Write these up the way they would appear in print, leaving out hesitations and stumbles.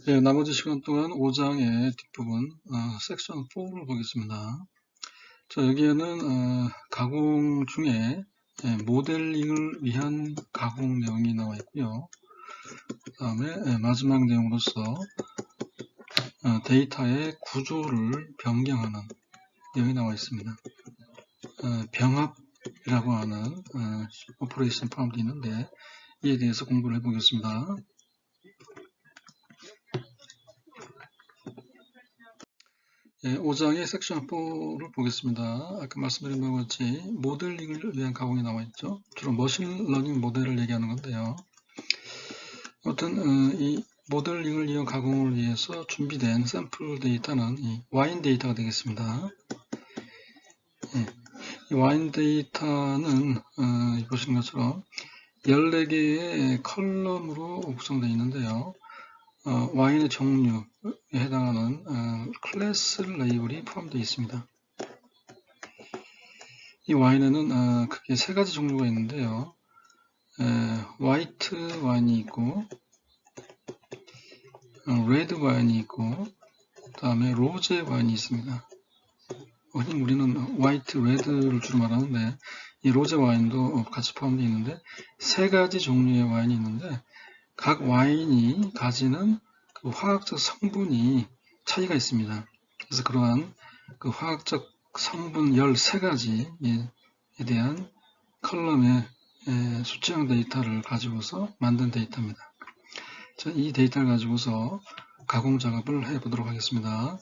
예, 나머지 시간 동안 5장의 뒷부분, 섹션 4를 보겠습니다. 자, 여기에는 가공 중에 모델링을 위한 가공 내용이 나와 있고요. 그 다음에 마지막 내용으로서 데이터의 구조를 변경하는 내용이 나와 있습니다. 병합이라고 하는 오퍼레이션 포함되어 있는데 이에 대해서 공부를 해보겠습니다. 5장의 섹션 4를 보겠습니다. 아까 말씀드린 바와 같이 모델링을 위한 가공이 나와 있죠. 주로 머신러닝 모델을 얘기하는 건데요. 아무튼 이 모델링을 위한 가공을 위해서 준비된 샘플 데이터는 이 와인 데이터가 되겠습니다. 이 와인 데이터는 보시는 것처럼 14개의 컬럼으로 구성되어 있는데요. 와인의 종류에 해당하는 클래스 레이블이 포함되어 있습니다. 이 와인에는 크게 세 가지 종류가 있는데요. 화이트 와인이 있고, 레드 와인이 있고, 그 다음에 로제 와인이 있습니다. 흔히 우리는 화이트, 레드를 주로 말하는데 이 로제 와인도 같이 포함되어 있는데 세 가지 종류의 와인이 있는데 각 와인이 가지는 그 화학적 성분이 차이가 있습니다. 그래서 그러한 그 화학적 성분 13가지에 대한 컬럼의 수치형 데이터를 가지고서 만든 데이터입니다. 자, 이 데이터를 가지고서 가공 작업을 해보도록 하겠습니다.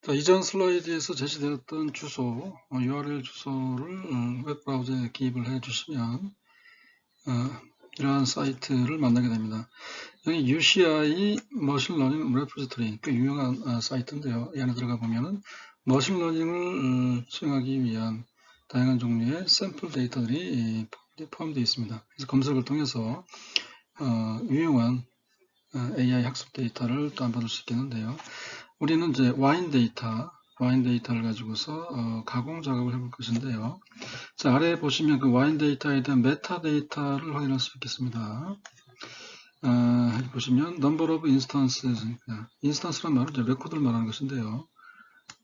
자, 이전 슬라이드에서 제시되었던 주소, URL 주소를 웹브라우저에 기입을 해주시면 이러한 사이트를 만나게 됩니다. 여기 UCI 머신러닝 레포지토리, 꽤 유명한 사이트인데요. 이 안에 들어가 보면은 머신러닝을 수행하기 위한 다양한 종류의 샘플 데이터들이 포함되어 있습니다. 그래서 검색을 통해서 유용한 AI 학습 데이터를 다운받을 수 있겠는데요. 우리는 이제 와인 데이터를 가지고서 가공 작업을 해볼 것인데요. 자, 아래에 보시면 그 와인 데이터에 대한 메타 데이터를 확인할 수 있겠습니다. 보시면 number of instances, 인스턴스란 말은 이제 레코드를 말하는 것인데요.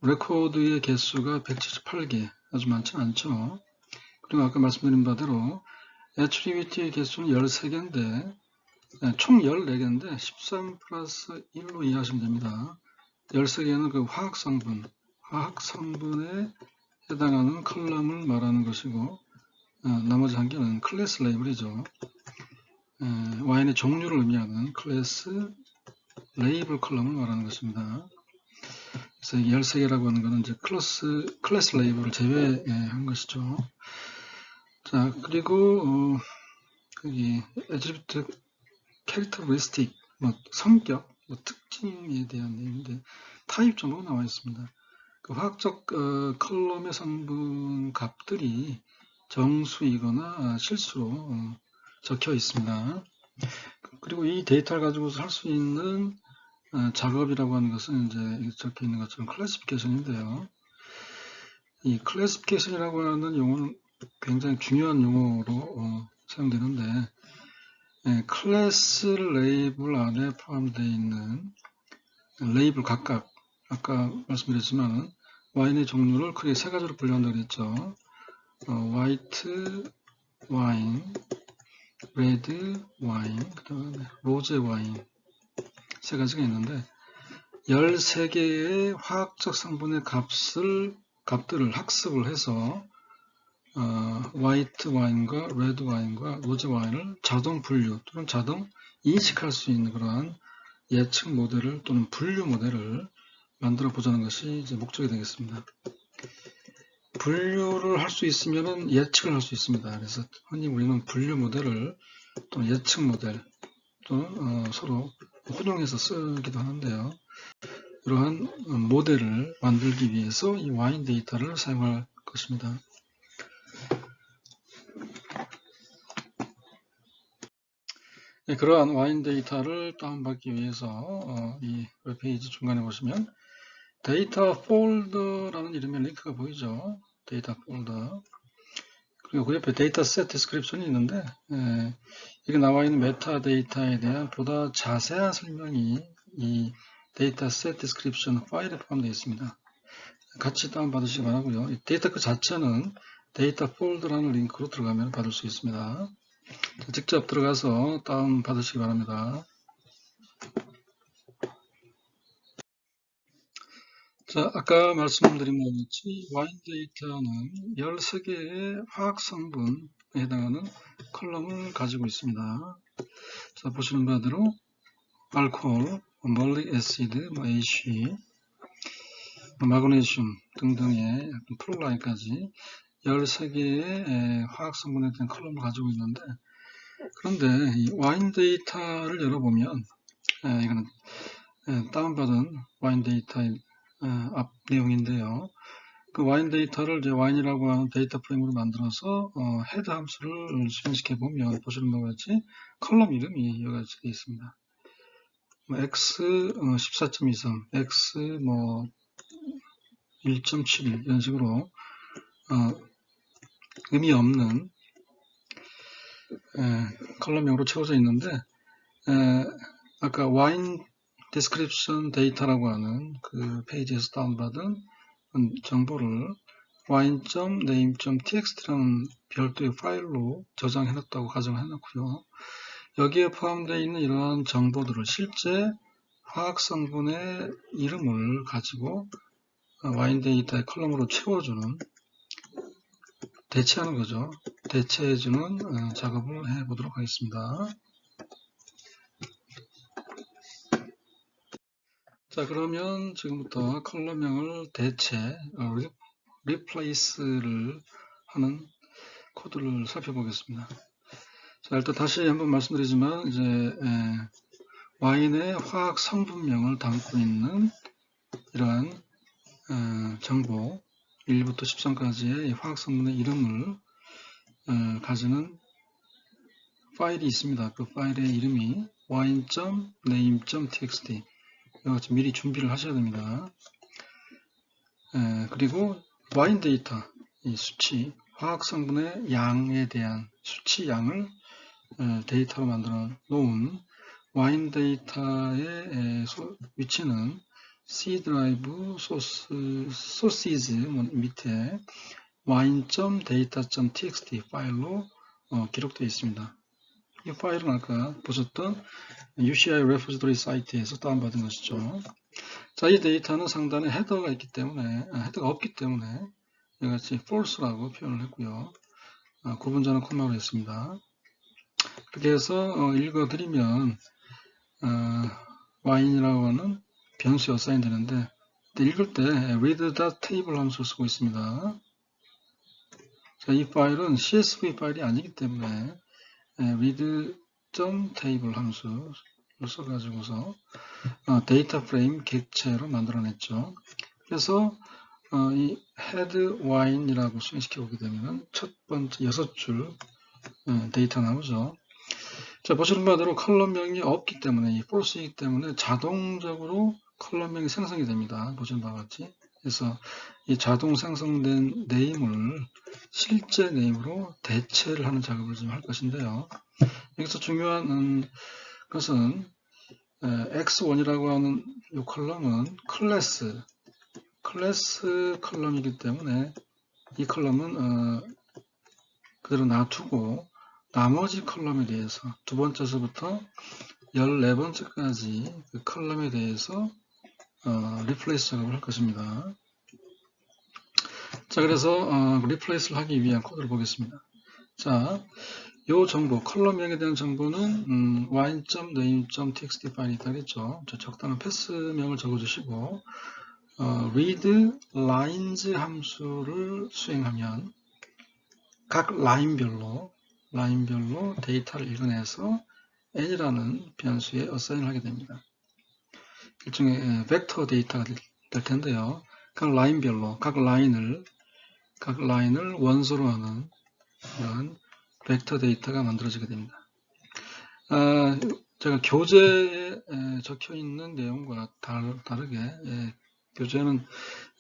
레코드의 개수가 178개, 아주 많지 않죠. 그리고 아까 말씀드린 바대로 애트리뷰트의 개수는 13개인데 총 14개인데 13 플러스 1로 이해하시면 됩니다. 13개는 그 화학성분에 해당하는 컬럼을 말하는 것이고 나머지 한 개는 클래스 레이블이죠. 와인의 종류를 의미하는 클래스 레이블 컬럼을 말하는 것입니다. 그래서 13개라고 하는 것은 이제 클래스 레이블을 제외한 것이죠. 자, 그리고 여기 애트리뷰트 캐릭터리스틱, 성격, 특징에 대한 내용인데 타입 정보가 나와 있습니다. 그 화학적 컬럼의 성분 값들이 정수이거나 실수로 적혀 있습니다. 그리고 이 데이터를 가지고서 할 수 있는 작업이라고 하는 것은 이제 적혀 있는 것처럼 클래시피케이션인데요. 이 클래시피케이션이라고 하는 용어는 굉장히 중요한 용어로 사용되는데 클래스 레이블 안에 포함되어 있는 레이블 각각 아까 말씀드렸지만 와인의 종류를 크게 세 가지로 분류한다고 그랬죠. 화이트 와인, 레드 와인, 그 다음에 로제 와인 세 가지가 있는데 13개의 화학적 성분의 값들을 학습을 해서 화이트 와인과 레드 와인과 로제 와인을 자동 분류 또는 자동 인식할 수 있는 그러한 예측 모델을 또는 분류 모델을 만들어 보자는 것이 이제 목적이 되겠습니다. 분류를 할 수 있으면 예측을 할 수 있습니다. 그래서 흔히 우리는 분류 모델을 또는 예측 모델 또는 서로 혼용해서 쓰기도 하는데요. 이러한 모델을 만들기 위해서 이 와인 데이터를 사용할 것입니다. 네, 그러한 와인 데이터를 다운받기 위해서 이 웹페이지 중간에 보시면 데이터 폴더라는 이름의 링크가 보이죠. 데이터 폴더. 그리고 그 옆에 데이터셋 디스크립션이 있는데 여기 나와 있는 메타데이터에 대한 보다 자세한 설명이 이 데이터셋 디스크립션 파일에 포함되어 있습니다. 같이 다운받으시기 바라고요. 이 데이터 그 자체는 데이터 폴더라는 링크로 들어가면 받을 수 있습니다. 직접 들어가서 다운받으시기 바랍니다. 자, 아까 말씀드린 것 같이 와인 데이터는 13개의 화학 성분에 해당하는 컬럼을 가지고 있습니다. 자, 보시는 바대로 알코올, 멀릭 애시드, AC, 마그네슘 등등의 플로라인까지 13개의 화학 성분에 대한 컬럼을 가지고 있는데, 그런데 이 와인 데이터를 열어보면 이거는 다운받은 와인 데이터의 앞 내용인데요. 그 와인 데이터를 이제 와인이라고 하는 데이터 프레임으로 만들어서 헤드 함수를 수행시켜 보면 보시는 바와 같이 컬럼 이름이 여러 가지 되어 있습니다. x 14.23, x 뭐 1.71 이런 식으로 의미 없는 컬럼명으로 채워져 있는데 아까 와인 디스크립션 데이터라고 하는 그 페이지에서 다운받은 정보를 wine.name.txt라는 별도의 파일로 저장해 놨다고 가정해 놨고요. 여기에 포함되어 있는 이러한 정보들을 실제 화학 성분의 이름을 가지고 와인 데이터의 컬럼으로 채워주는, 대체하는 거죠. 대체해주는 작업을 해보도록 하겠습니다. 자, 그러면 지금부터 컬럼명을 대체, replace를 하는 코드를 살펴보겠습니다. 자, 일단 다시 한번 말씀드리지만, 이제 와인의 화학 성분명을 담고 있는 이러한 정보 1부터 13까지의 화학 성분의 이름을 가지는 파일이 있습니다. 그 파일의 이름이 wine.name.txt 이거 미리 준비를 하셔야 됩니다. 그리고 와인 데이터, 이 수치, 화학 성분의 양에 대한 수치 양을 데이터로 만들어 놓은 와인 데이터의 위치는 C 드라이브 소시즈 밑에 wine.data.txt 파일로 기록되어 있습니다. 이 파일은 아까 보셨던 UCI repository 사이트에서 다운받은 것이죠. 자, 이 데이터는 상단에 헤더가 있기 때문에, 헤더가 없기 때문에 이같이 false라고 표현을 했고요. 구분자는 콤마로 했습니다. 그렇게 해서 읽어드리면 wine이라고 하는 변수에 어사인 되는데, 읽을 때 read.table 함수를 쓰고 있습니다. 자, 이 파일은 CSV 파일이 아니기 때문에 read.table 함수를 써가지고서 데이터 프레임 객체로 만들어냈죠. 그래서 이 head wine이라고 수행시켜 보게 되면 첫 번째 6줄 데이터 나오죠. 자, 보시는 바대로 컬럼명이 없기 때문에, 이 false이기 때문에 자동적으로 컬럼명이 생성이 됩니다. 보시는 바와 같이. 그래서 이 자동 생성된 네임을 실제 네임으로 대체를 하는 작업을 좀 할 것인데요. 여기서 중요한 것은 x1이라고 하는 이 컬럼은 클래스 컬럼이기 때문에 이 컬럼은 그대로 놔두고 나머지 컬럼에 대해서 두 번째서부터 14번째까지 그 컬럼에 대해서 리플레이스 작업을 할 것입니다. 자, 그래서 리플레이스를 하기 위한 코드를 보겠습니다. 자, 이 정보, 컬럼명에 대한 정보는 wine.name.txt 파일이 있다겠죠. 적당한 패스명을 적어주시고 read lines 함수를 수행하면 각 라인별로 데이터를 읽어내서 n이라는 변수에 어사인을 하게 됩니다. 일종의 벡터 데이터가 될 텐데요. 각 라인별로 각 라인을 원소로 하는 이런 벡터 데이터가 만들어지게 됩니다. 제가 교재에 적혀 있는 내용과 다르게 교재는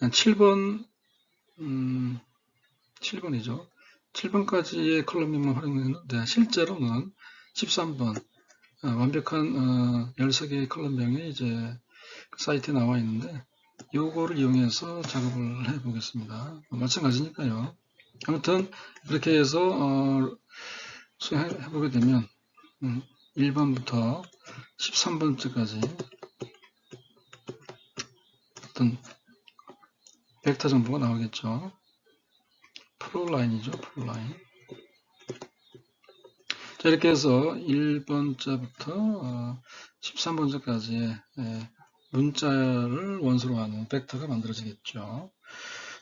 7번이죠. 7번까지의 컬럼명만 활용했는데 실제로는 13번 완벽한 13개의 컬럼명이 이제 사이트에 나와 있는데 요거를 이용해서 작업을 해 보겠습니다. 마찬가지니까요. 아무튼 이렇게 해서 수행해 보게 되면 1번부터 13번째까지 어떤 벡터 정보가 나오겠죠. 프로라인이죠. 프로라인. 자, 이렇게 해서 1번째부터 13번째까지의 문자를 원소로 하는 벡터가 만들어지겠죠.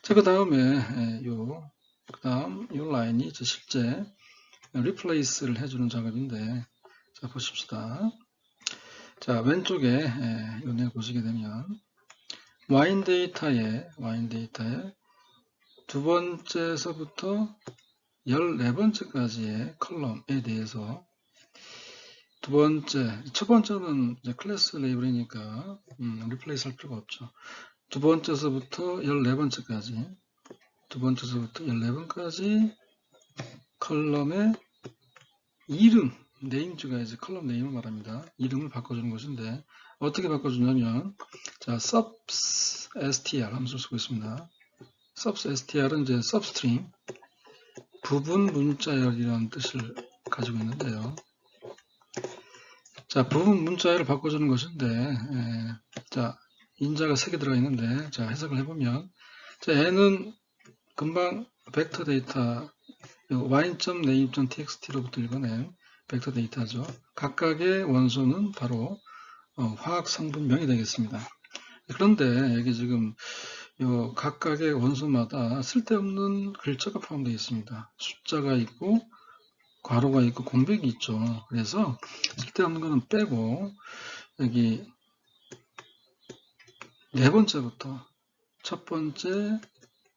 자, 그 다음에 요 라인이 실제 리플레이스를 해주는 작업인데, 자, 보십시다. 자, 왼쪽에 요 내용 보시게 되면 와인 데이터에 두 번째서부터 14번째까지의 컬럼에 대해서 첫 번째는 이제 클래스 레이블이니까 리플레이스 할 필요가 없죠. 두 번째서부터 14번째까지 컬럼의 이름, 네임즈가 이제 컬럼 네임을 말합니다. 이름을 바꿔주는 것인데 어떻게 바꿔주냐면 자, substr 함수를 쓰고 있습니다. substr은 이제 substring 부분 문자열이라는 뜻을 가지고 있는데요. 자, 부분 문자열을 바꿔주는 것인데 자, 인자가 3개 들어가 있는데 자, 해석을 해보면 자, 얘는 금방 벡터 데이터 y.name.txt로부터 읽어낸 벡터 데이터죠. 각각의 원소는 바로 화학 성분명이 되겠습니다. 그런데 여기 지금 요 각각의 원소마다 쓸데없는 글자가 포함되어 있습니다. 숫자가 있고 괄호가 있고 공백이 있죠. 그래서 쓸데없는 거는 빼고 여기 네 번째부터 첫 번째,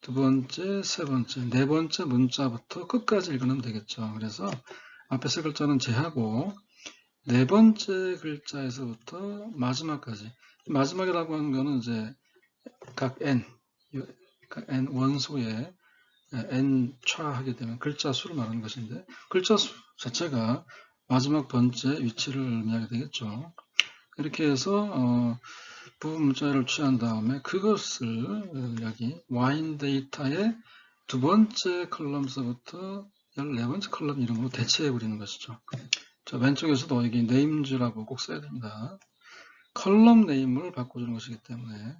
두 번째, 세 번째, 네 번째 문자부터 끝까지 읽으면 되겠죠. 그래서 앞에 세 글자는 제하고 네 번째 글자에서부터 마지막까지. 마지막이라고 하는 거는 이제 각 n 원소에 n차 하게 되면 글자 수를 말하는 것인데 글자 수 자체가 마지막 번째 위치를 의미하게 되겠죠. 이렇게 해서 부분 문자를 취한 다음에 그것을 여기 와인 데이터의 두 번째 컬럼서부터 14번째 컬럼 이름으로 대체해 버리는 것이죠. 자, 왼쪽에서도 여기 names라고 꼭 써야 됩니다. 컬럼 네임을 바꿔주는 것이기 때문에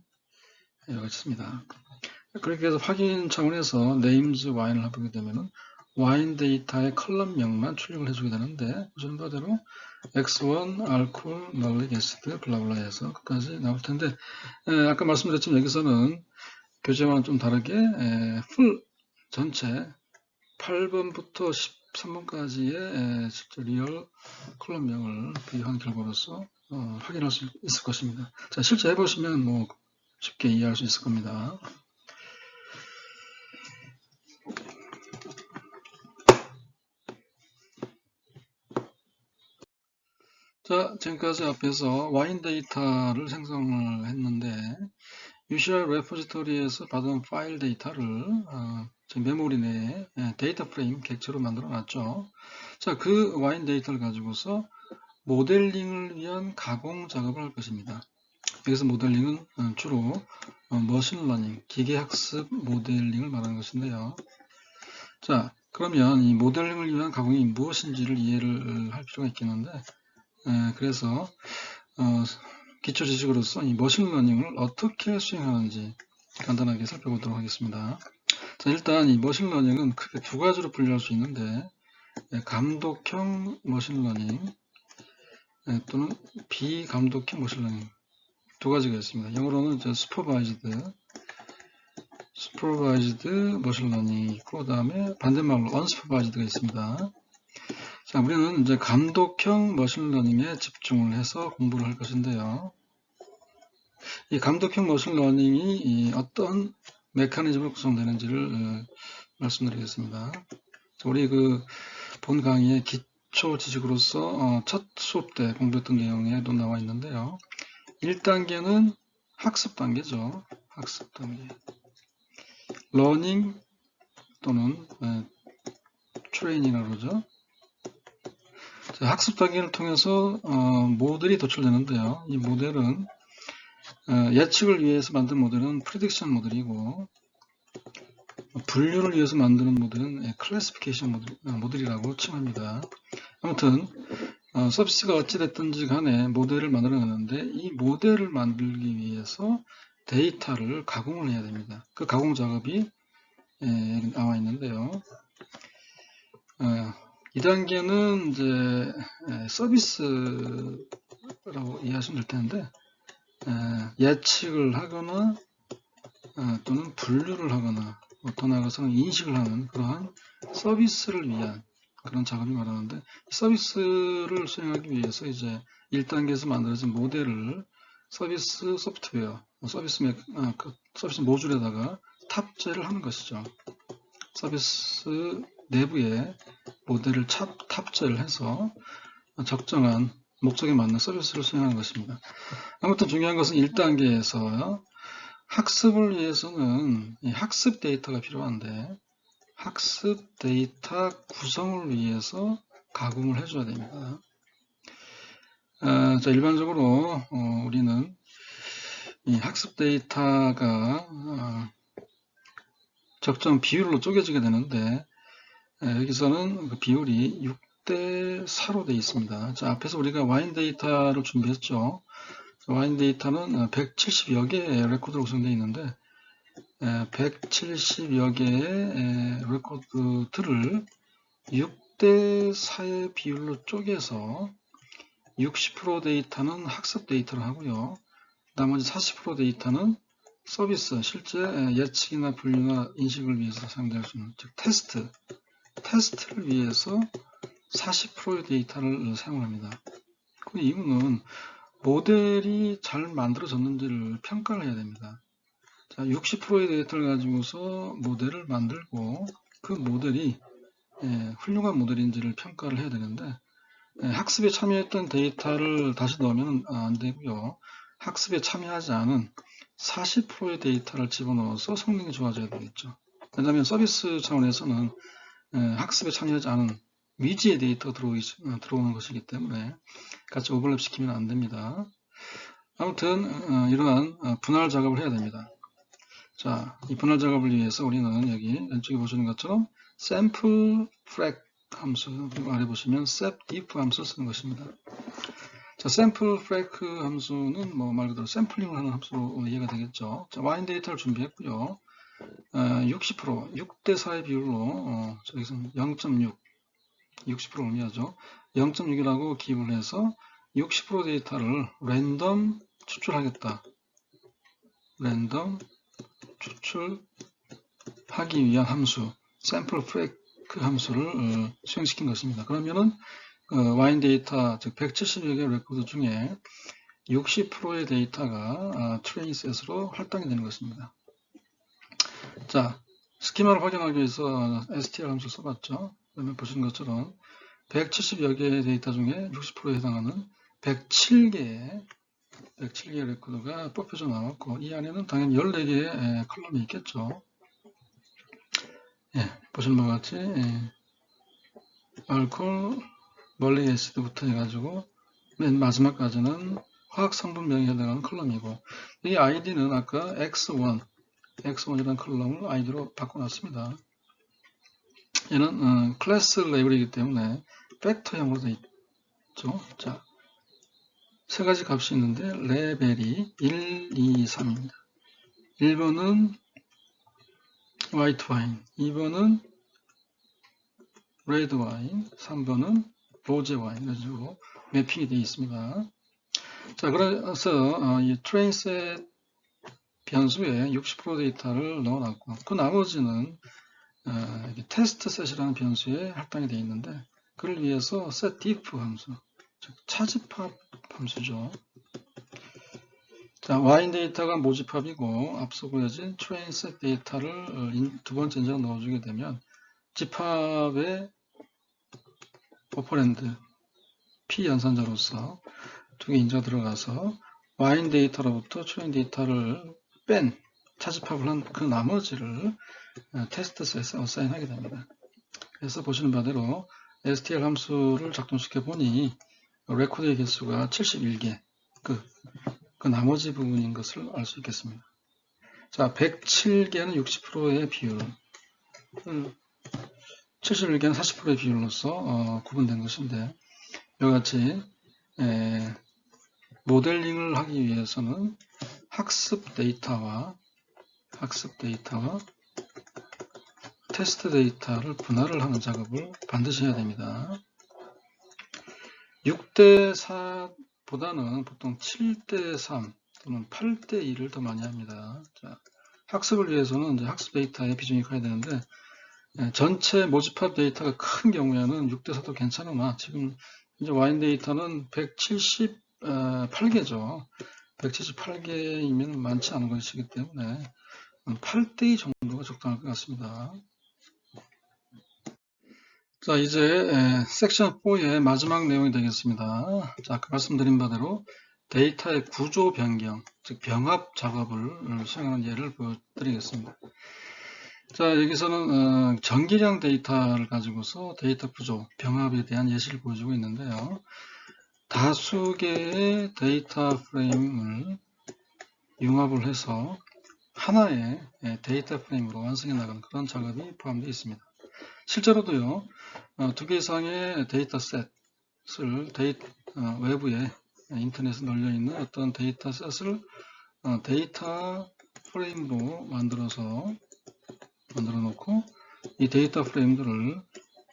여기 있습니다. 그렇게 해서 확인 차원에서 names wine을 해보게 되면은 와인 데이터의 컬럼명만 출력을 해주게 되는데 보시는 바대로 X1, 알코올, 말릭 애시드, 블라블라 해서 끝까지 나올 텐데 아까 말씀드렸지만 여기서는 교재와는 좀 다르게 풀 전체 8번부터 13번까지의 실제 리얼 컬럼명을 비교한 결과로서 확인할 수 있을 것입니다. 자, 실제 해보시면 뭐 쉽게 이해할 수 있을 겁니다. 자, 지금까지 앞에서 와인 데이터를 생성을 했는데 UCR 레포지토리에서 받은 파일 데이터를 메모리 내에 데이터 프레임 객체로 만들어 놨죠. 자, 그 와인 데이터를 가지고서 모델링을 위한 가공 작업을 할 것입니다. 여기서 모델링은 주로 머신러닝, 기계학습 모델링을 말하는 것인데요. 자, 그러면 이 모델링을 위한 가공이 무엇인지를 이해를 할 필요가 있겠는데 그래서 기초 지식으로서 이 머신러닝을 어떻게 수행하는지 간단하게 살펴보도록 하겠습니다. 자, 일단 이 머신러닝은 크게 두 가지로 분류할 수 있는데 감독형 머신러닝 또는 비감독형 머신러닝 두 가지가 있습니다. 영어로는 슈퍼바이즈드 머신러닝이 있고 그 다음에 반대말로 언슈퍼바이즈드가 있습니다. 자, 우리는 이제 감독형 머신러닝에 집중을 해서 공부를 할 것인데요. 이 감독형 머신러닝이 어떤 메커니즘으로 구성되는지를 말씀드리겠습니다. 우리 본 강의의 기초 지식으로서 첫 수업 때 공부했던 내용에도 나와 있는데요. 1단계는 학습 단계죠. 학습 단계. 러닝 또는 트레이닝이라고 그러죠. 자, 학습 단계를 통해서 모델이 도출되는데요. 이 모델은 예측을 위해서 만든 모델은 프리딕션 모델이고, 분류를 위해서 만드는 모델은 클래시피케이션 모델이라고 칭합니다. 아무튼 서비스가 어찌됐든지 간에 모델을 만들어내는데, 이 모델을 만들기 위해서 데이터를 가공을 해야 됩니다. 그 가공 작업이 여기 나와 있는데요. 2단계는 이제 서비스라고 이해하시면 될 텐데, 예측을 하거나 또는 분류를 하거나 더 나아가서는 인식을 하는 그러한 서비스를 위한 그런 작업이 말하는데, 서비스를 수행하기 위해서 이제 1단계에서 만들어진 모델을 서비스 소프트웨어, 서비스 모듈에다가 탑재를 하는 것이죠. 서비스 내부에 모델을 탑재를 해서 적정한 목적에 맞는 서비스를 수행하는 것입니다. 아무튼 중요한 것은 1단계에서 학습을 위해서는 학습 데이터가 필요한데, 학습 데이터 구성을 위해서 가공을 해줘야 됩니다. 자, 일반적으로 우리는 이 학습 데이터가 적정 비율로 쪼개지게 되는데, 여기서는 그 비율이 6대4로 되어 있습니다. 자, 앞에서 우리가 와인 데이터를 준비했죠. 와인 데이터는 170여 개의 레코드로 구성되어 있는데, 170여 개의 레코드들을 6대4의 비율로 쪼개서 60% 데이터는 학습 데이터를 하고요. 나머지 40% 데이터는 서비스, 실제 예측이나 분류나 인식을 위해서 사용될 수 있는, 즉 테스트를 위해서 40%의 데이터를 사용합니다. 그 이유는 모델이 잘 만들어졌는지를 평가를 해야 됩니다. 자, 60%의 데이터를 가지고서 모델을 만들고 그 모델이 훌륭한 모델인지를 평가를 해야 되는데, 학습에 참여했던 데이터를 다시 넣으면 안 되고요. 학습에 참여하지 않은 40%의 데이터를 집어넣어서 성능이 좋아져야 되겠죠. 왜냐하면 서비스 차원에서는 학습에 참여하지 않은 미지의 데이터가 들어오는 것이기 때문에 같이 오버랩 시키면 안 됩니다. 아무튼 이러한 분할 작업을 해야 됩니다. 자, 이 분할 작업을 위해서 우리는 여기 왼쪽에 보시는 것처럼 sample frag 함수, 그리고 아래 보시면 sepdiff 함수를 쓰는 것입니다. 자, sample frag 함수는 뭐 말 그대로 샘플링을 하는 함수로 이해가 되겠죠. 자, 와인 데이터를 준비했고요. 60%, 6대4의 비율로 저기서 0.6, 60% 의미하죠. 0.6이라고 기입을 해서 60% 데이터를 랜덤 추출하겠다. 랜덤 추출하기 위한 함수, sample frag 함수를 수행시킨 것입니다. 그러면은 와인 데이터, 즉 170여 개의 레코드 중에 60%의 데이터가 트레인셋으로 할당이 되는 것입니다. 자, 스키마를 확인하기 위해서 str 함수를 써봤죠. 그러면 보시는 것처럼 170여 개의 데이터 중에 60%에 해당하는 107개의 레코드가 뽑혀져 나왔고, 이 안에는 당연히 14개의 컬럼이 있겠죠. 보시는 바와 같이 알코올, 멀리 애시드부터 해가지고 맨 마지막까지는 화학 성분명에 해당하는 컬럼이고, 이 아이디는 아까 X1이라는 컬럼을 아이디로 바꿔놨습니다. 얘는 클래스 레이블이기 때문에 팩터형으로 되어 있죠. 자, 세 가지 값이 있는데 레벨이 1, 2, 3입니다. 1번은 화이트 와인, 2번은 레드 와인, 3번은 로제 와인, 이런 식으로 매핑이 되어 있습니다. 자, 그래서 이 트레인셋 변수에 60% 데이터를 넣어놨고, 그 나머지는 테스트 셋이라는 변수에 할당이 되어 있는데, 그를 위해서 setdiff 함수, 즉 차집합 함수죠. 자, 와인 데이터가 모집합이고 앞서 보여진 트레인셋 데이터를 두 번째 인자로 넣어주게 되면 집합의 오퍼랜드 P 연산자로서 두 개 인자가 들어가서 와인 데이터로부터 트레인 데이터를 차집합을 한 그 나머지를 테스트 셋에 어사인하게 됩니다. 그래서 보시는 바대로 stl 함수를 작동시켜 보니 레코드의 개수가 71개, 그 나머지 부분인 것을 알 수 있겠습니다. 자, 107개는 60%의 비율, 71개는 40%의 비율로서 구분된 것인데, 이와같이 모델링을 하기 위해서는 학습 데이터와 테스트 데이터를 분할을 하는 작업을 반드시 해야 됩니다. 6대4보다는 보통 7대3 또는 8대2를 더 많이 합니다. 자, 학습을 위해서는 이제 학습 데이터의 비중이 커야 되는데, 전체 모집합 데이터가 큰 경우에는 6대4도 괜찮으나 지금 이제 와인 데이터는 178개죠. 178개이면 많지 않은 것이기 때문에 8대2 정도가 적당할 것 같습니다. 자, 이제 섹션 4의 마지막 내용이 되겠습니다. 자, 아까 말씀드린 바대로 데이터의 구조 변경, 즉 병합 작업을 수행하는 예를 보여드리겠습니다. 자, 여기서는 전기량 데이터를 가지고서 데이터 구조, 병합에 대한 예시를 보여주고 있는데요. 다수 개의 데이터 프레임을 융합을 해서 하나의 데이터 프레임으로 완성해 나가는 그런 작업이 포함되어 있습니다. 실제로도요, 2개 이상의 데이터셋을 외부에 인터넷에 널려 있는 어떤 데이터셋을 데이터 프레임으로 만들어 놓고 이 데이터 프레임들을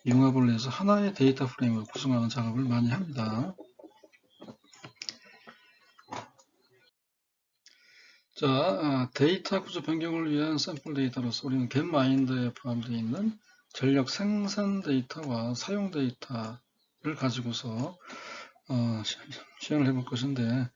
융합을 해서 하나의 데이터 프레임으로 구성하는 작업을 많이 합니다. 자, 데이터 구조 변경을 위한 샘플 데이터로서 우리는 겟마인드에 포함되어 있는 전력 생산 데이터와 사용 데이터를 가지고서 시연을 해볼 것인데,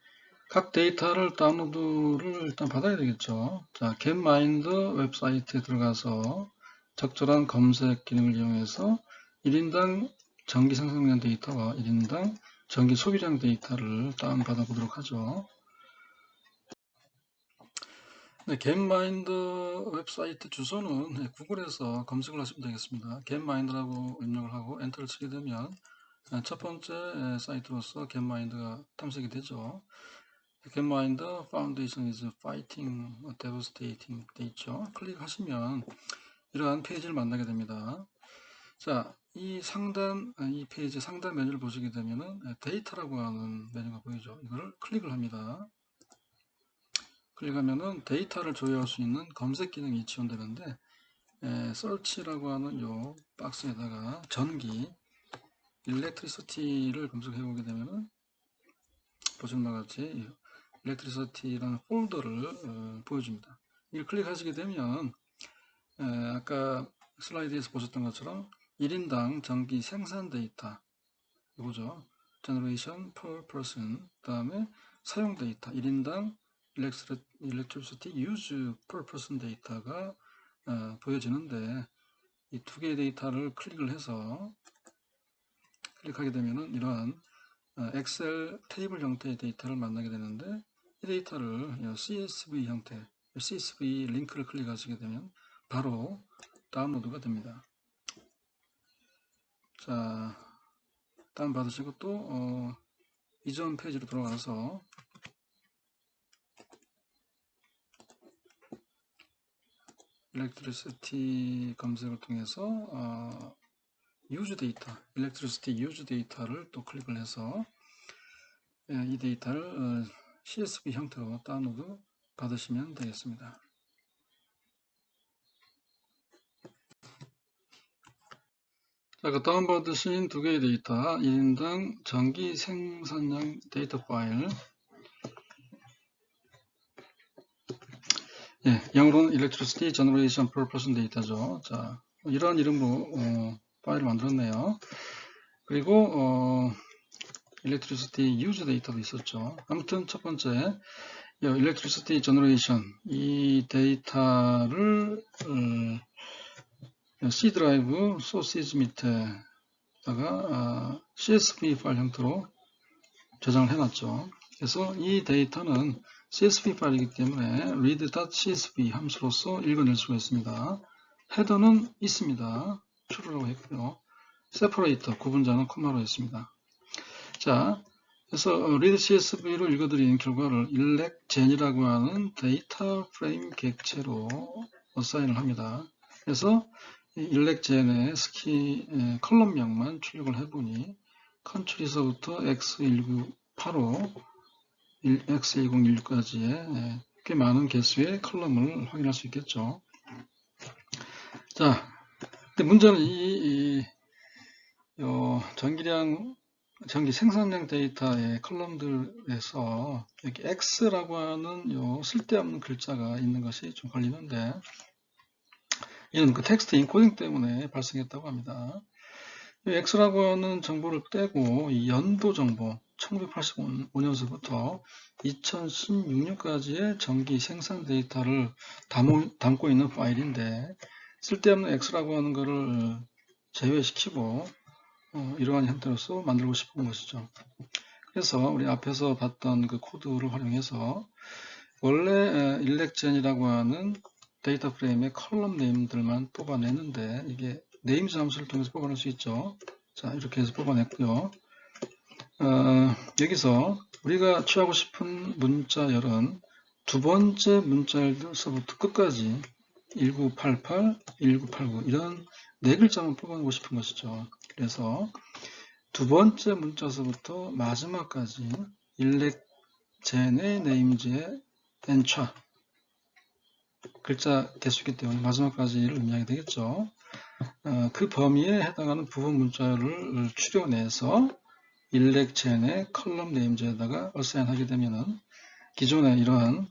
각 데이터를 다운로드를 일단 받아야 되겠죠. 자, 겟마인드 웹사이트에 들어가서 적절한 검색 기능을 이용해서 1인당 전기 생산량 데이터와 1인당 전기 소비량 데이터를 다운받아 보도록 하죠. 네, 겟마인드 웹사이트 주소는 구글에서 검색을 하시면 되겠습니다. 겟마인드라고 입력을 하고 엔터를 치게 되면 첫 번째 사이트로서 겟마인드가 탐색이 되죠. 겟마인드 Foundation is Fighting Devastating 돼 있죠. 클릭하시면 이러한 페이지를 만나게 됩니다. 자, 이 페이지 상단 메뉴를 보시게 되면은 데이터라고 하는 메뉴가 보이죠. 이거를 클릭을 합니다. 클릭하면은 데이터를 조회할 수 있는 검색 기능이 지원되는데, search라고 하는 요 박스에다가 전기, electricity를 검색해 보게 되면은 보시는 바와 같이 electricity라는 폴더를 보여줍니다. 이걸 클릭하시게 되면 아까 슬라이드에서 보셨던 것처럼 1인당 전기 생산 데이터 이거죠. generation per person, 그 다음에 사용 데이터 1인당 electricity use per person 데이터가 보여지는데, 이 두 개의 데이터를 클릭을 해서 클릭하게 되면은 이러한 엑셀 테이블 형태의 데이터를 만나게 되는데, 이 데이터를 CSV 형태, CSV 링크를 클릭하시게 되면 바로 다운로드가 됩니다. 자, 다운 받으시고 또 이전 페이지로 돌아가서 electricity 검색을 통해서 use 데이터, electricity use 데이터를 또 클릭을 해서 이 데이터를 CSV 형태로 다운로드 받으시면 되겠습니다. 자, 그 다운받으신 두 개의 데이터, 1인당 전기 생산량 데이터 파일, 영어로는 Electricity Generation per Person 데이터죠. 자, 이러한 이름으로 파일을 만들었네요. 그리고 Electricity Use 데이터도 있었죠. 아무튼 첫 번째 Electricity Generation, 이 데이터를 C 드라이브 소시지 밑에다가 CSV 파일 형태로 저장을 해놨죠. 그래서 이 데이터는 CSV 파일이기 때문에 read.csv 함수로서 읽어낼 수가 있습니다. 헤더는 있습니다. true라고 했고요. separator, 구분자는 코마로 했습니다. 자, 그래서 read CSV로 읽어드린 결과를 일렉젠이라고 하는 데이터 프레임 객체로 어사인을 합니다. 그래서 일렉젠의 컬럼명만 출력을 해보니 컨트리서부터 X1985, X1016까지의 꽤 많은 개수의 컬럼을 확인할 수 있겠죠. 자, 근데 문제는 전기 생산량 데이터의 컬럼들에서 여기 X라고 하는 쓸데없는 글자가 있는 것이 좀 걸리는데, 이는 그 텍스트 인코딩 때문에 발생했다고 합니다. 이 X라고 하는 정보를 떼고 이 연도 정보 1985년서부터 2016년까지의 전기 생산 데이터를 담고 있는 파일인데, 쓸데없는 X라고 하는 것을 제외시키고 이러한 형태로서 만들고 싶은 것이죠. 그래서 우리 앞에서 봤던 그 코드를 활용해서 원래 일렉젠이라고 하는 데이터 프레임의 컬럼 네임들만 뽑아내는데, 이게 네임즈 함수를 통해서 뽑아낼 수 있죠. 자, 이렇게 해서 뽑아냈고요. 여기서 우리가 취하고 싶은 문자열은 두 번째 문자열서부터 끝까지 1988, 1989 이런 네 글자만 뽑아내고 싶은 것이죠. 그래서 두 번째 문자서부터 마지막까지 일렉젠의 네임즈의 엔차 글자 개수이기 때문에 마지막까지를 의미하게 되겠죠. 그 범위에 해당하는 부분 문자를 추려내서 일렉젠의 컬럼 네임즈에다가 어사인하게 되면은 기존에 이러한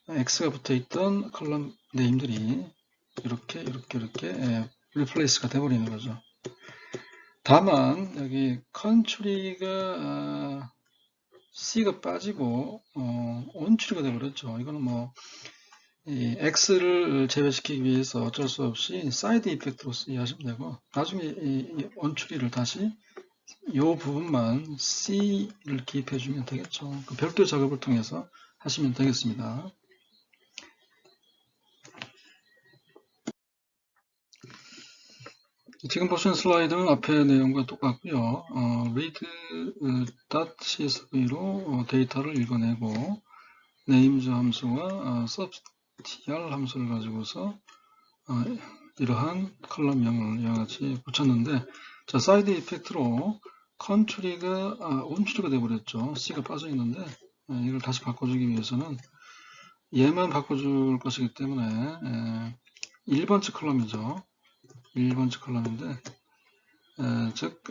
X가 붙어있던 컬럼 네임들이 이렇게 리플레이스가 되어버리는 거죠. 다만 여기 컨트리가 C가 빠지고 온추리가 되어버렸죠. 이거는 이 X를 제외시키기 위해서 어쩔 수 없이 사이드 이펙트로서 이해하시면 되고, 나중에 이 온추리를 다시 이 부분만 C를 기입해 주면 되겠죠. 그 별도 작업을 통해서 하시면 되겠습니다. 지금 보시는 슬라이드는 앞의 내용과 똑같고요. read.csv로 데이터를 읽어내고 names 함수와 substr 함수를 가지고서 이러한 컬럼명을 이와 같이 붙였는데, 자, 사이드 이펙트로 컨트리가 온추리가 되어버렸죠. C가 빠져 있는데 이걸 다시 바꿔주기 위해서는 얘만 바꿔줄 것이기 때문에 1번째 컬럼이죠. 1번째 컬럼인데, 즉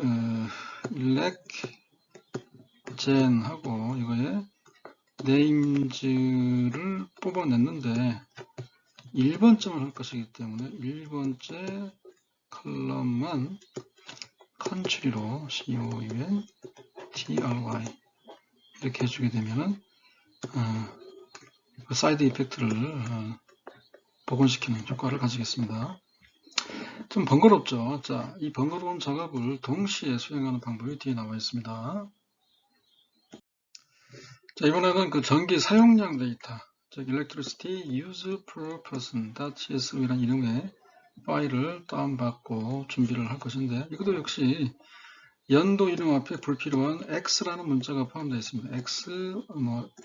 일렉젠하고 이거에 네임즈를 뽑아냈는데 1번점을 할 것이기 때문에 1번째 컬럼만 컨트리로 COUNTRY 이렇게 해주게 되면은 그 사이드 이펙트를 복원시키는 효과를 가지겠습니다. 좀 번거롭죠. 자, 이 번거로운 작업을 동시에 수행하는 방법이 뒤에 나와 있습니다. 자, 이번에는 그 전기 사용량 데이터, 즉 electricity use per person.csv라는 이름의 파일을 다운받고 준비를 할 것인데, 이것도 역시 연도 이름 앞에 불필요한 X라는 문자가 포함되어 있습니다. X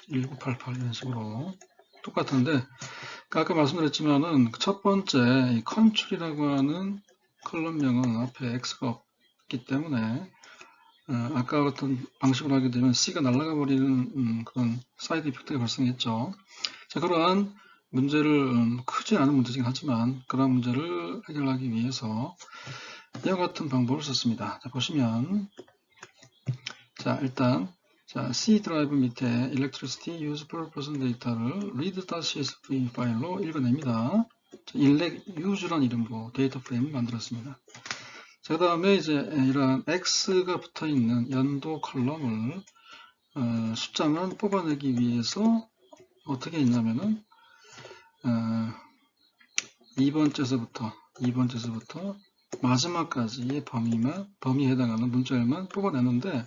1988 이런 식으로 똑같은데, 아까 말씀드렸지만은 첫 번째 이 컨트리라고 하는 컬럼명은 앞에 X가 없기 때문에 아까 같은 방식으로 하게 되면 C가 날아가 버리는 그런 사이드 이펙트가 발생했죠. 자, 그러한 문제를 크지 않은 문제이긴 하지만 그러한 문제를 해결하기 위해서 이와 같은 방법을 썼습니다. 자, 보시면 자, 일단 C 드라이브 밑에 electricity use per person 데이터를 read.csv 파일로 읽어냅니다. 일렉 use란 이름으로 데이터 프레임을 만들었습니다. 자, 그 다음에 이제 이러한 X가 붙어 있는 연도 컬럼을 숫자만 뽑아내기 위해서 어떻게 했냐면은 2번째서부터 마지막까지의 범위에 해당하는 문자열만 뽑아내는데,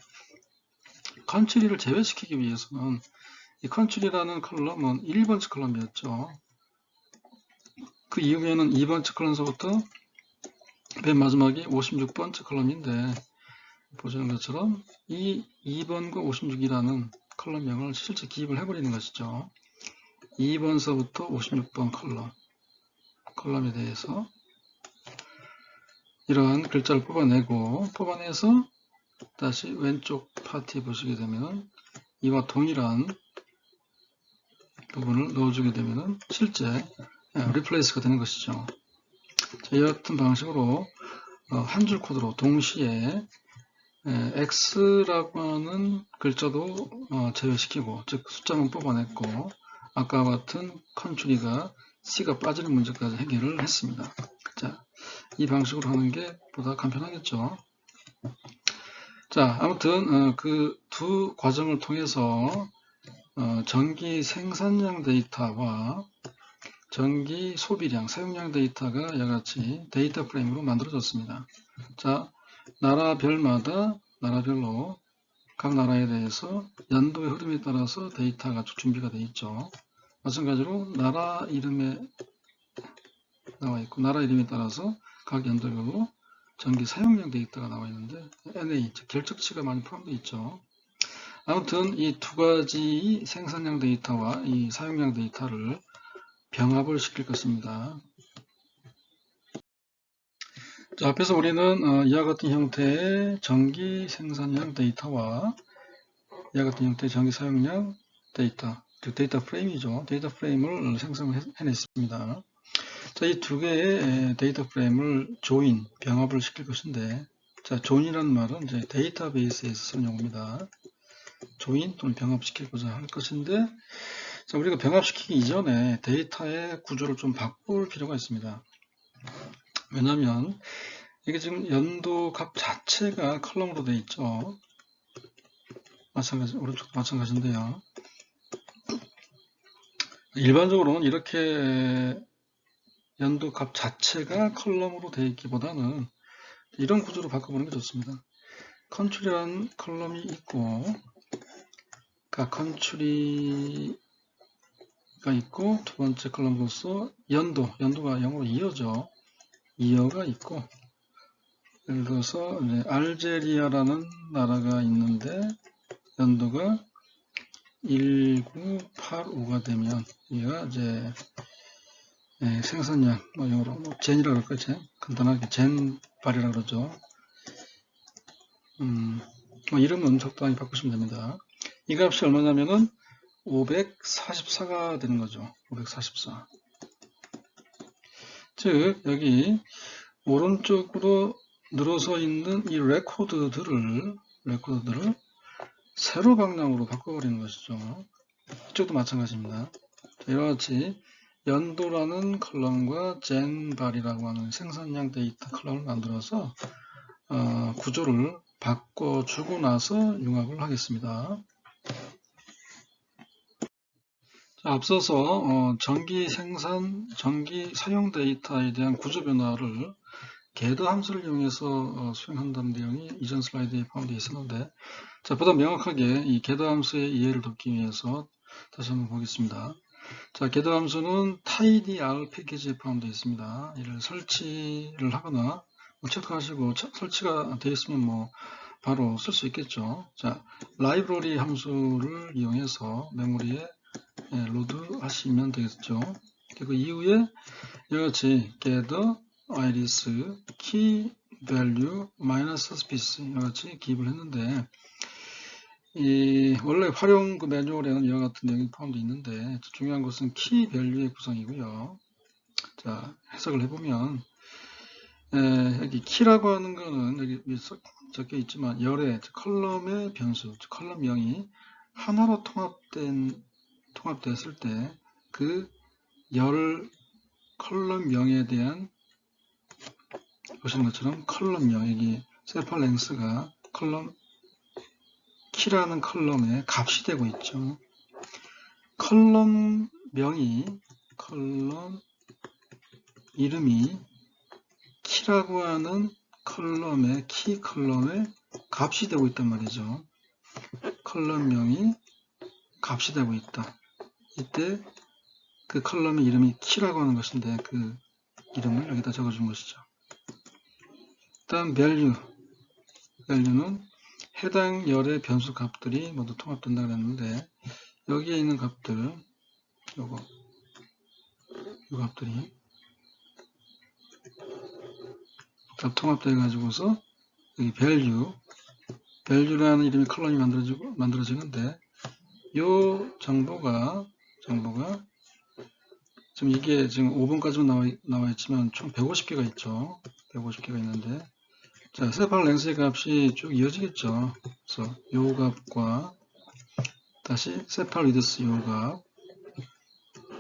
컨트리를 제외시키기 위해서는 이 컨트리라는 컬럼은 1번째 컬럼이었죠. 그 이후에는 2번째 컬럼서부터 맨 마지막이 56번째 컬럼인데 보시는 것처럼 이 2번과 56이라는 컬럼명을 실제 기입을 해버리는 것이죠. 2번서부터 56번 컬럼에 대해서 이러한 글자를 뽑아내서 다시 왼쪽 파트에 보시게 되면 이와 동일한 부분을 넣어주게 되면 실제 리플레이스가 되는 것이죠. 자, 이 같은 방식으로 한 줄 코드로 동시에 X라고 하는 글자도 제외시키고, 즉 숫자만 뽑아냈고, 아까와 같은 컨트리가 C가 빠지는 문제까지 해결을 했습니다. 자, 이 방식으로 하는 게 보다 간편하겠죠. 자, 아무튼 그 두 과정을 통해서 전기 생산량 데이터와 전기 소비량, 사용량 데이터가 이같이 데이터 프레임으로 만들어졌습니다. 자, 나라별로 각 나라에 대해서 연도의 흐름에 따라서 데이터가 준비가 되어 있죠. 마찬가지로 나라 이름에 나와 있고, 나라 이름에 따라서 각 연도별로 전기 사용량 데이터가 나와 있는데 NA, 즉 결적치가 많이 포함되어 있죠. 아무튼 이 두 가지 생산량 데이터와 이 사용량 데이터를 병합을 시킬 것입니다. 자, 앞에서 우리는 이와 같은 형태의 전기 생산량 데이터와 이와 같은 형태의 전기 사용량 데이터, 즉 데이터 프레임이죠. 데이터 프레임을 생성해냈습니다. 자, 이 두 개의 데이터 프레임을 병합을 시킬 것인데, 자, 조인이라는 말은 이제 데이터베이스에서 쓰는 용어입니다. 조인 또는 병합시키고자 할 것인데, 자, 우리가 병합시키기 이전에 데이터의 구조를 좀 바꿀 필요가 있습니다. 왜냐하면 이게 지금 연도 값 자체가 컬럼으로 되어 있죠. 오른쪽도 마찬가지인데요. 일반적으로는 이렇게 연도 값 자체가 컬럼으로 되어 있기보다는 이런 구조로 바꿔보는 게 좋습니다. 컨츄리라는 컬럼이 있고, 컨츄리가 있고, 두 번째 컬럼으로서 연도가 영어로 이어가 있고, 예를 들어서 알제리아라는 나라가 있는데 연도가 1985가 되면 얘가 이제 생산량, 영어로 젠이라고 그럴까요? 간단하게 젠발이라고 그러죠. 이름은 적당히 바꾸시면 됩니다. 이 값이 얼마냐면은 544가 되는 거죠. 544. 즉 여기 오른쪽으로 늘어서 있는 이 레코드들을 세로 방향으로 바꿔버리는 것이죠. 이쪽도 마찬가지입니다. 이와같이 연도라는 컬럼과 젠발이라고 하는 생산량 데이터 컬럼을 만들어서 구조를 바꿔주고 나서 융합을 하겠습니다. 자, 앞서서 전기 사용 데이터에 대한 구조 변화를 게더 함수를 이용해서 수행한다는 내용이 이전 슬라이드에 포함되어 있었는데, 자, 보다 명확하게 이 게더 함수의 이해를 돕기 위해서 다시 한번 보겠습니다. 자, 게더 함수는 tidyr 패키지에 포함되어 있습니다. 이를 설치를 하거나 체크하시고 설치가 되어 있으면 바로 쓸 수 있겠죠. 자, 라이브러리 함수를 이용해서 메모리에 로드 하시면 되겠죠. 그리고 이후에 이같이 gather iris key value minus space 이같이 기입을 했는데, 원래 활용 매뉴얼에는 이와 같은 내용이 포함되어 있는데 중요한 것은 key value의 구성이고요. 자, 해석을 해보면 여기 key라고 하는 거는 여기 적혀 있지만 열의 컬럼의 변수, 컬럼명이 하나로 통합됐을 때 그 열 컬럼명에 대한 보시는 것처럼 컬럼명, 여기 세팔 랭스가 키라는 컬럼에 값이 되고 있죠. 컬럼 이름이 키라고 하는 키 컬럼에 값이 되고 있단 말이죠. 컬럼명이 값이 되고 있다. 이때 그 컬럼의 이름이 키라고 하는 것인데 그 이름을 여기다 적어준 것이죠. 다음 value는 해당 열의 변수 값들이 모두 통합된다고 했는데, 여기에 있는 값들, 요 값들이 다 통합돼 가지고서 여기 value라는 이름의 컬럼이 만들어지는데, 요 정보가 지금 이게 지금 5번까지만 나와 있지만 총 150개가 있죠. 150개가 있는데, 자, 세팔 랭스의 값이 쭉 이어지겠죠. 그래서 요 값과 다시 세팔 위드스 요 값,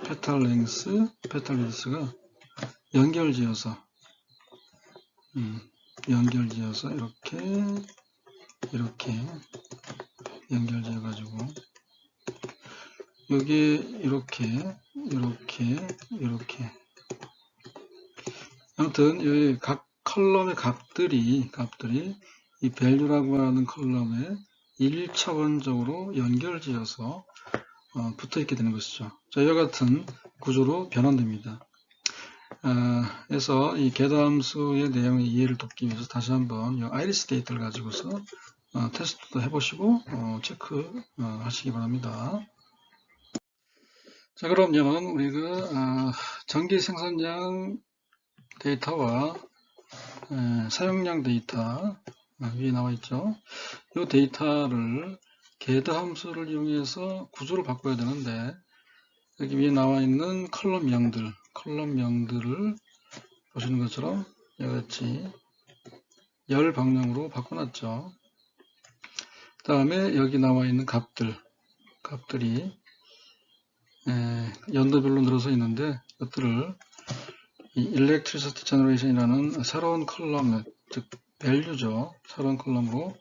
페탈 랭스, 페탈 위드스가 연결지어서 이렇게 연결지어 가지고 여기 이렇게 아무튼 여기 각 컬럼의 값들이 이 value라고 하는 컬럼에 1차원적으로 연결지어서 붙어있게 되는 것이죠. 자, 이와 같은 구조로 변환됩니다. 그래서 이 get함수의 내용의 이해를 돕기 위해서 다시 한번 이 아이리스 데이터를 가지고서 테스트도 해보시고 체크 하시기 바랍니다. 자, 그러면 우리가 전기 생산량 데이터와 사용량 데이터 위에 나와 있죠. 이 데이터를 get 함수를 이용해서 구조를 바꿔야 되는데, 여기 위에 나와 있는 컬럼명들을 보시는 것처럼 이같이 열 방향으로 바꿔놨죠. 그 다음에 여기 나와 있는 값들이 연도별로 늘어서 있는데, 이것들을 이 electricity generation이라는 새로운 컬럼, 즉 value죠. 새로운 컬럼으로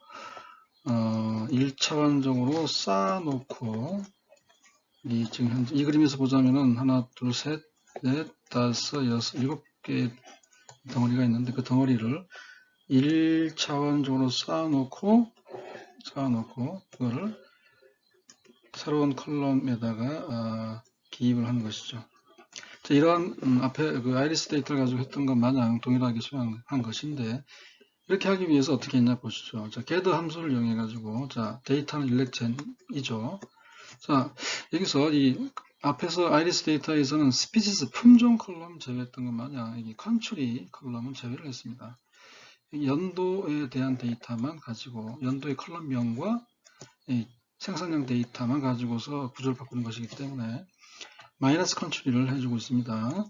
1차원적으로 쌓아놓고, 지금 현재 이 그림에서 보자면은 하나, 둘, 셋, 넷, 다섯, 여섯, 7개의 덩어리가 있는데, 그 덩어리를 1차원적으로 쌓아놓고 그거를 새로운 컬럼에다가 기입을 하는 것이죠. 자, 이러한 앞에 그 아이리스 데이터를 가지고 했던 것 마냥 동일하게 수행한 것인데, 이렇게 하기 위해서 어떻게 했냐 보시죠. 자, get 함수를 이용해 가지고, 자, 데이터는 elecgen이죠. 자, 여기서 이 앞에서 아이리스 데이터에서는 species 품종 컬럼 제외했던 것 마냥 이 country 컬럼은 제외를 했습니다. 연도에 대한 데이터만 가지고, 연도의 컬럼명과 이 생산량 데이터만 가지고서 구조를 바꾸는 것이기 때문에 마이너스 컨트리를 해주고 있습니다.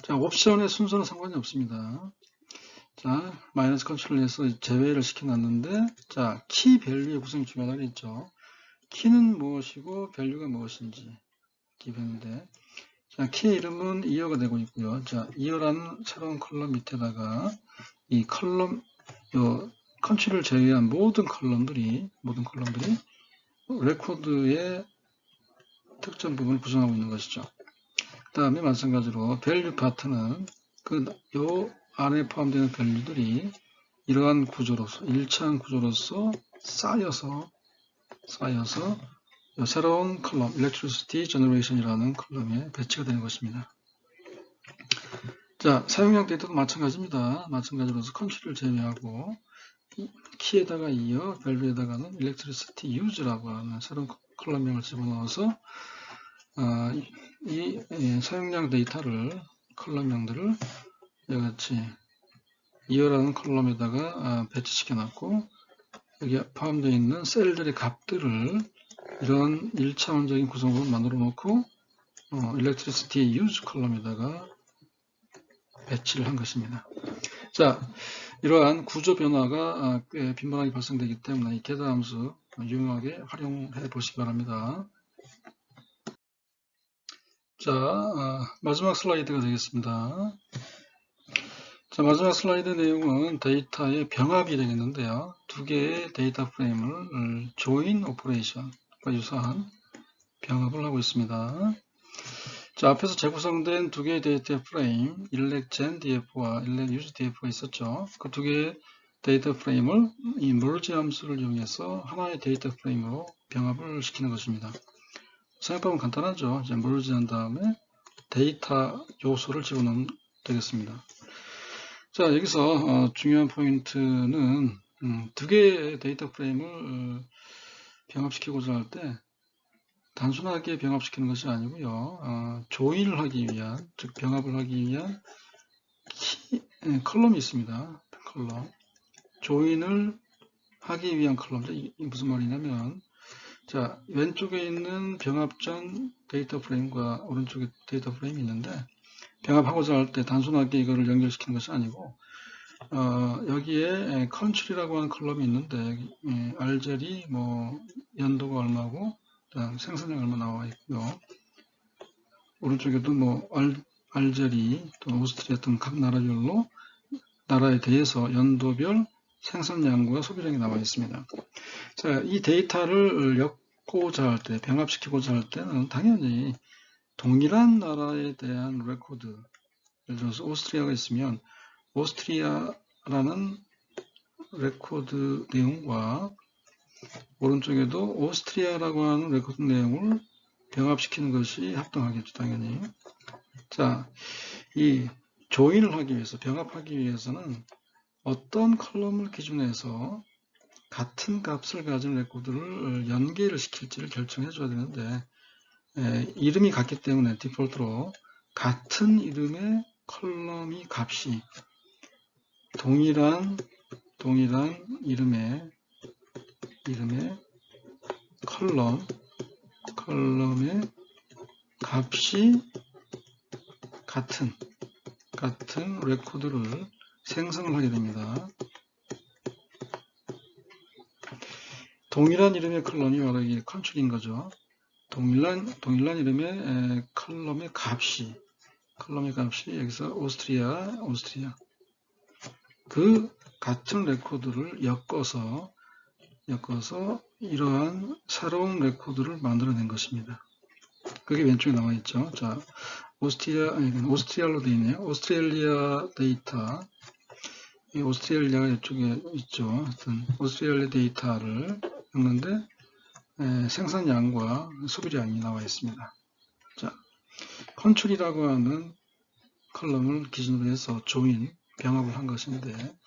자, 옵션의 순서는 상관이 없습니다. 자, 마이너스 컨트리를 해서 제외를 시켜놨는데, 자, 키 밸류의 구성이 중요하다고 했죠. 키는 무엇이고 밸류가 무엇인지 기변인데, 자, 키의 이름은 이어가 되고 있고요. 자, 이어라는 새로운 컬럼 밑에다가 이 컬럼, 컨트리를 제외한 모든 컬럼들이 레코드의 특정 부분을 구성하고 있는 것이죠. 그 다음에 마찬가지로 value 파트는 요 안에 포함되는 밸류들이 이러한 구조로서, 일차원 구조로서 쌓여서 요 새로운 컬럼, electricity generation이라는 컬럼에 배치가 되는 것입니다. 자, 사용량 데이터도 마찬가지입니다. 마찬가지로서 컨트리를 제외하고 키에다가 이어 value에다가는 electricity use라고 하는 새로운 컬럼명을 집어넣어서 이 사용량 데이터를, 컬럼명들을 이같이 이어라는 컬럼에다가 배치시켜 놨고, 여기 포함되어 있는 셀들의 값들을 이런 1차원적인 구성으로 만들어 놓고 electricity use 컬럼에다가 배치를 한 것입니다. 자, 이러한 구조 변화가 꽤 빈번하게 발생되기 때문에 이 get 함수 유용하게 활용해 보시기 바랍니다. 자, 마지막 슬라이드가 되겠습니다. 자, 마지막 슬라이드 내용은 데이터의 병합이 되겠는데요. 두 개의 데이터 프레임을 join 오퍼레이션과 유사한 병합을 하고 있습니다. 자, 앞에서 재구성된 두 개의 데이터 프레임, electgen df와 electuse df가 있었죠. 그 두 개의 데이터 프레임을 이 merge 함수를 이용해서 하나의 데이터 프레임으로 병합을 시키는 것입니다. 사용법은 간단하죠. 이제 merge 한 다음에 데이터 요소를 집어넣으면 되겠습니다. 자, 여기서 중요한 포인트는 두 개의 데이터 프레임을 병합시키고자 할 때 단순하게 병합시키는 것이 아니고요. 조인을 하기 위한, 즉 병합을 하기 위한 컬럼이 있습니다. 컬럼. 조인을 하기 위한 컬럼. 이게 무슨 말이냐면, 자, 왼쪽에 있는 병합 전 데이터 프레임과 오른쪽에 데이터 프레임이 있는데, 병합하고자 할 때 단순하게 이거를 연결시키는 것이 아니고, 여기에 컨트리라고 하는 컬럼이 있는데, 알젤이 뭐 연도가 얼마고, 생산량 얼마 나와 있고요. 오른쪽에도 뭐 알제리 또 오스트리아 등 각 나라별로 나라에 대해서 연도별 생산량과 소비량이 나와 있습니다. 자, 이 데이터를 엮고자 할 때, 병합시키고자 할 때는 당연히 동일한 나라에 대한 레코드, 예를 들어서 오스트리아가 있으면 오스트리아라는 레코드 내용과 오른쪽에도 오스트리아라고 하는 레코드 내용을 병합시키는 것이 합당하겠죠, 당연히. 자, 이 조인을 하기 위해서, 병합하기 위해서는 어떤 컬럼을 기준해서 같은 값을 가진 레코드를 연계를 시킬지를 결정해 줘야 되는데, 이름이 같기 때문에 디폴트로 같은 이름의 컬럼이 값이 동일한 이름의 컬럼의 값이 같은 레코드를 생성을 하게 됩니다. 동일한 이름의 컬럼이 바로 이게 컨트리인 거죠. 동일한 이름의 컬럼의 값이 여기서 오스트리아 그 같은 레코드를 엮어서 이러한 새로운 레코드를 만들어낸 것입니다. 그게 왼쪽에 나와 있죠. 자, 오스트리아로 되어 있네요. 오스트레일리아 데이터. 이 오스트레일리아가 이쪽에 있죠. 하여튼 오스트레일리아 데이터를 엮는데 생산량과 소비량이 나와 있습니다. 자, 컨트리라고 하는 컬럼을 기준으로 해서 조인, 병합을 한 것인데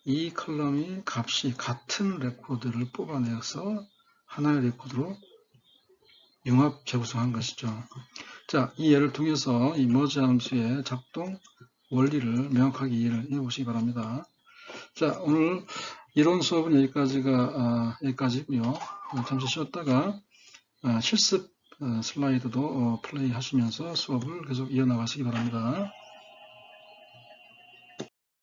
이 컬럼이 값이 같은 레코드를 뽑아내서 하나의 레코드로 융합 재구성한 것이죠. 자, 이 예를 통해서 이 머지 함수의 작동 원리를 명확하게 이해를 해보시기 바랍니다. 자, 오늘 이론 수업은 여기까지고요. 잠시 쉬었다가 실습 슬라이드도 플레이 하시면서 수업을 계속 이어나가시기 바랍니다.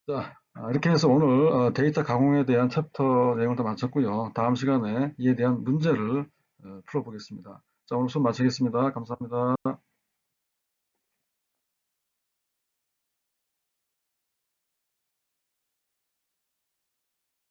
자, 이렇게 해서 오늘 데이터 가공에 대한 챕터 내용을 다 마쳤고요. 다음 시간에 이에 대한 문제를 풀어보겠습니다. 자, 오늘 수업 마치겠습니다. 감사합니다.